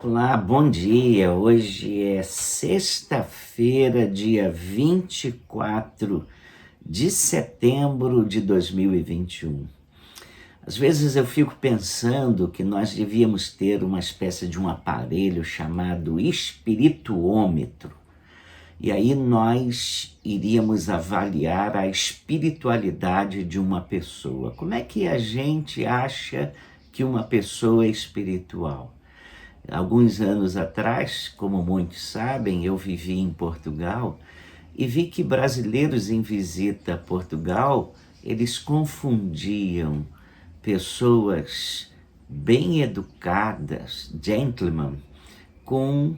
Olá, bom dia. Hoje é sexta-feira, dia 24 de setembro de 2021. Às vezes eu fico pensando que nós devíamos ter uma espécie de um aparelho chamado espirituômetro. E aí nós iríamos avaliar a espiritualidade de uma pessoa. Como é que a gente acha que uma pessoa é espiritual? Alguns anos atrás, como muitos sabem, eu vivi em Portugal e vi que brasileiros em visita a Portugal, eles confundiam pessoas bem educadas, gentlemen, com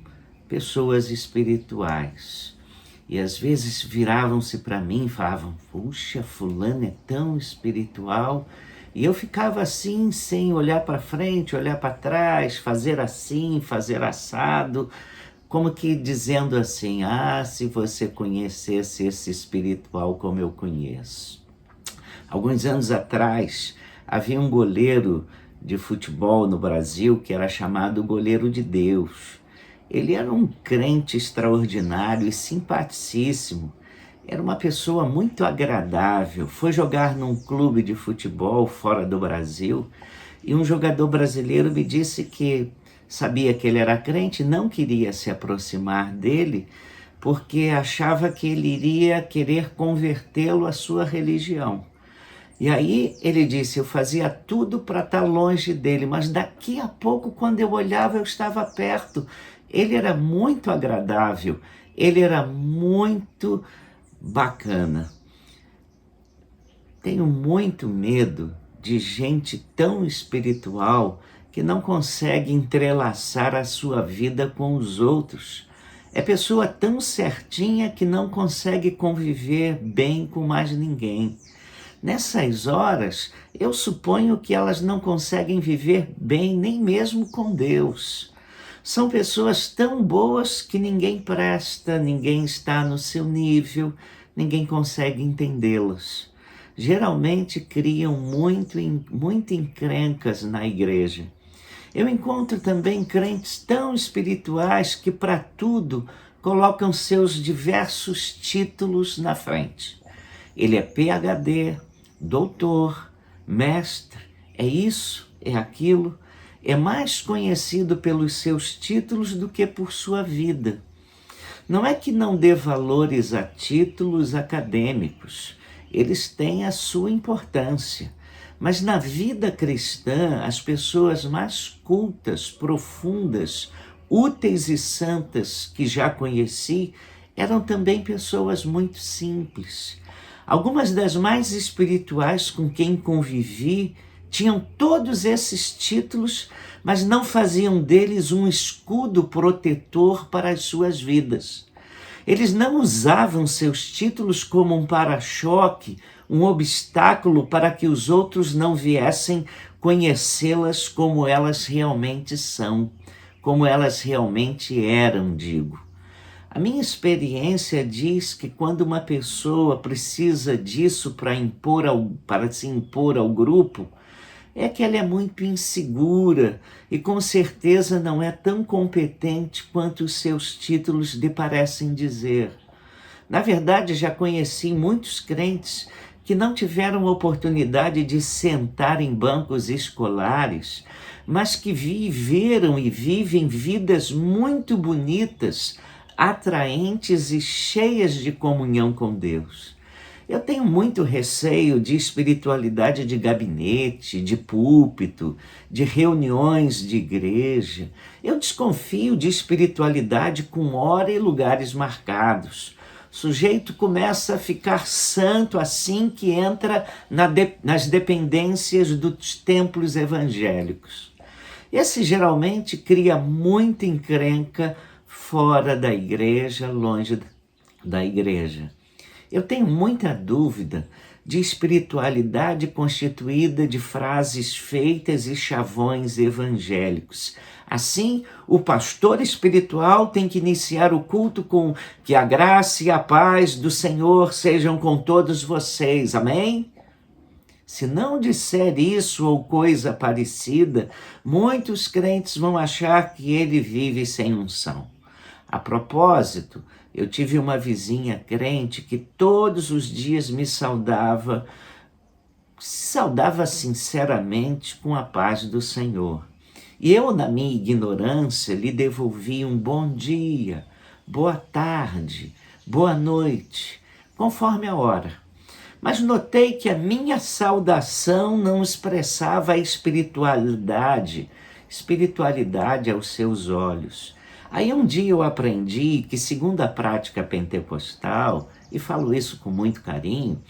pessoas espirituais. E às vezes viravam-se para mim e falavam: puxa, fulano é tão espiritual. E eu ficava assim, sem olhar para frente, olhar para trás, fazer assim, fazer assado, como que dizendo assim: ah, se você conhecesse esse espiritual como eu conheço. Alguns anos atrás, havia um goleiro de futebol no Brasil que era chamado goleiro de Deus. Ele era um crente extraordinário e simpaticíssimo. Era uma pessoa muito agradável. Foi jogar num clube de futebol fora do Brasil e um jogador brasileiro me disse que sabia que ele era crente, não queria se aproximar dele porque achava que ele iria querer convertê-lo à sua religião. E aí ele disse: eu fazia tudo para estar longe dele, mas daqui a pouco, quando eu olhava, eu estava perto. Ele era muito agradável, ele era muito bacana. Tenho muito medo de gente tão espiritual que não consegue entrelaçar a sua vida com os outros. É pessoa tão certinha que não consegue conviver bem com mais ninguém. Nessas horas, eu suponho que elas não conseguem viver bem nem mesmo com Deus. São pessoas tão boas que ninguém presta, ninguém está no seu nível, ninguém consegue entendê-las. Geralmente criam muito encrencas na igreja. Eu encontro também crentes tão espirituais que para tudo colocam seus diversos títulos na frente. Ele é PhD, doutor, mestre, é isso, é aquilo. É mais conhecido pelos seus títulos do que por sua vida. Não é que não dê valores a títulos acadêmicos, eles têm a sua importância. Mas na vida cristã, as pessoas mais cultas, profundas, úteis e santas que já conheci eram também pessoas muito simples. Algumas das mais espirituais com quem convivi tinham todos esses títulos, mas não faziam deles um escudo protetor para as suas vidas. Eles não usavam seus títulos como um para-choque, um obstáculo para que os outros não viessem conhecê-las como elas realmente são, como elas realmente eram, digo. A minha experiência diz que quando uma pessoa precisa disso para se impor ao grupo, é que ela é muito insegura e com certeza não é tão competente quanto os seus títulos lhe parecem dizer. Na verdade, já conheci muitos crentes que não tiveram oportunidade de sentar em bancos escolares, mas que viveram e vivem vidas muito bonitas, atraentes e cheias de comunhão com Deus. Eu tenho muito receio de espiritualidade de gabinete, de púlpito, de reuniões de igreja. Eu desconfio de espiritualidade com hora e lugares marcados. O sujeito começa a ficar santo assim que entra nas dependências dos templos evangélicos. Esse geralmente cria muita encrenca fora da igreja, longe da igreja. Eu tenho muita dúvida de espiritualidade constituída de frases feitas e chavões evangélicos. Assim, o pastor espiritual tem que iniciar o culto com que a graça e a paz do Senhor sejam com todos vocês. Amém? Se não disser isso ou coisa parecida, muitos crentes vão achar que ele vive sem unção. A propósito, eu tive uma vizinha crente que todos os dias me saudava sinceramente com a paz do Senhor. E eu, na minha ignorância, lhe devolvi um bom dia, boa tarde, boa noite, conforme a hora. Mas notei que a minha saudação não expressava a espiritualidade aos seus olhos. Aí um dia eu aprendi que, segundo a prática pentecostal, e falo isso com muito carinho,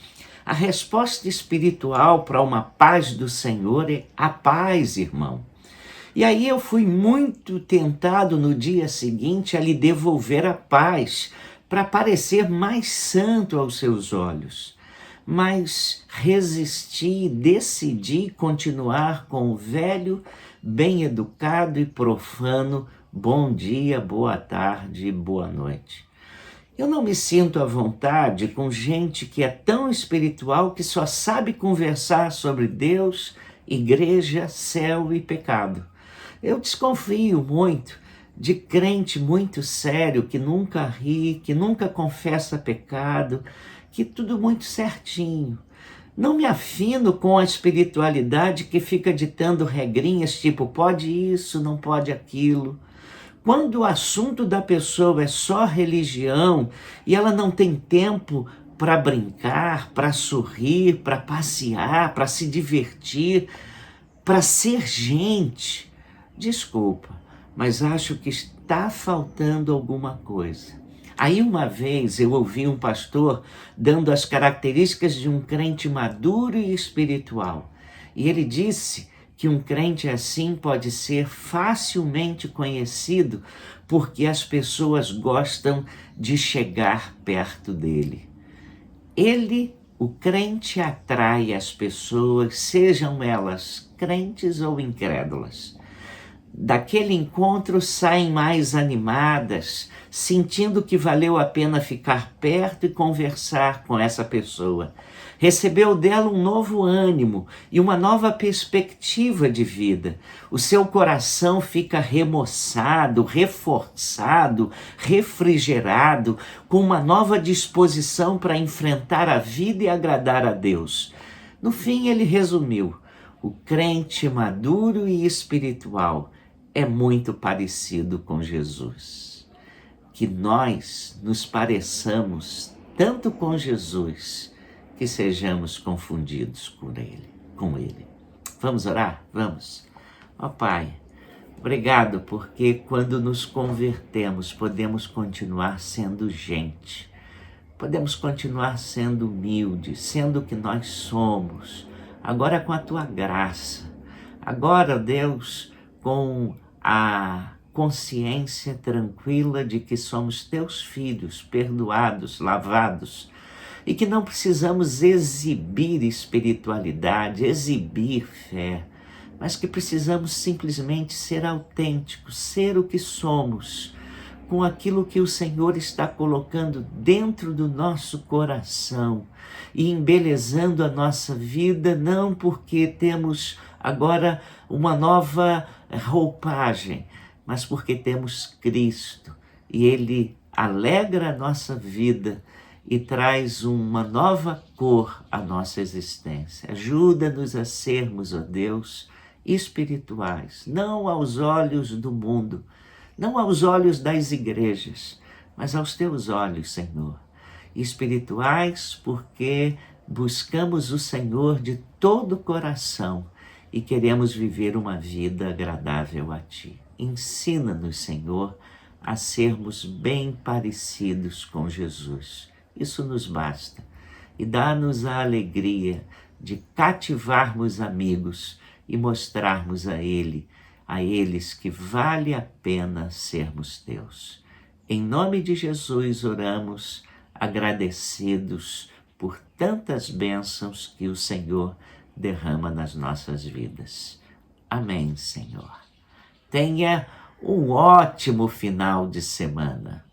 a resposta espiritual para uma paz do Senhor é a paz, irmão. E aí eu fui muito tentado no dia seguinte a lhe devolver a paz, para parecer mais santo aos seus olhos. Mas resisti e decidi continuar com o velho, bem educado e profano bom dia, boa tarde e boa noite. Eu não me sinto à vontade com gente que é tão espiritual que só sabe conversar sobre Deus, igreja, céu e pecado. Eu desconfio muito de crente muito sério, que nunca ri, que nunca confessa pecado, que tudo muito certinho. Não me afino com a espiritualidade que fica ditando regrinhas tipo pode isso, não pode aquilo. Quando o assunto da pessoa é só religião e ela não tem tempo para brincar, para sorrir, para passear, para se divertir, para ser gente, desculpa, mas acho que está faltando alguma coisa. Aí uma vez eu ouvi um pastor dando as características de um crente maduro e espiritual. E ele disse que um crente assim pode ser facilmente conhecido porque as pessoas gostam de chegar perto dele. O crente atrai as pessoas, sejam elas crentes ou incrédulas. Daquele encontro saem mais animadas, sentindo que valeu a pena ficar perto e conversar com essa pessoa. Recebeu dela um novo ânimo e uma nova perspectiva de vida. O seu coração fica remoçado, reforçado, refrigerado, com uma nova disposição para enfrentar a vida e agradar a Deus. No fim, ele resumiu: o crente maduro e espiritual é muito parecido com Jesus. Que nós nos pareçamos tanto com Jesus que sejamos confundidos com Ele. Vamos orar? Vamos. Ó Pai, obrigado porque quando nos convertemos podemos continuar sendo gente. Podemos continuar sendo humildes, sendo o que nós somos. Agora com a Tua graça. Agora, Deus, com a consciência tranquila de que somos Teus filhos, perdoados, lavados, e que não precisamos exibir espiritualidade, exibir fé, mas que precisamos simplesmente ser autênticos, ser o que somos, com aquilo que o Senhor está colocando dentro do nosso coração e embelezando a nossa vida, não porque temos agora uma nova roupagem, mas porque temos Cristo e Ele alegra a nossa vida e traz uma nova cor à nossa existência. Ajuda-nos a sermos, ó Deus, espirituais, não aos olhos do mundo, não aos olhos das igrejas, mas aos Teus olhos, Senhor. Espirituais porque buscamos o Senhor de todo o coração e queremos viver uma vida agradável a Ti. Ensina-nos, Senhor, a sermos bem parecidos com Jesus. Isso nos basta. E dá-nos a alegria de cativarmos amigos e mostrarmos a eles que vale a pena sermos Teus. Em nome de Jesus oramos, agradecidos por tantas bênçãos que o Senhor derrama nas nossas vidas. Amém, Senhor. Tenha um ótimo final de semana.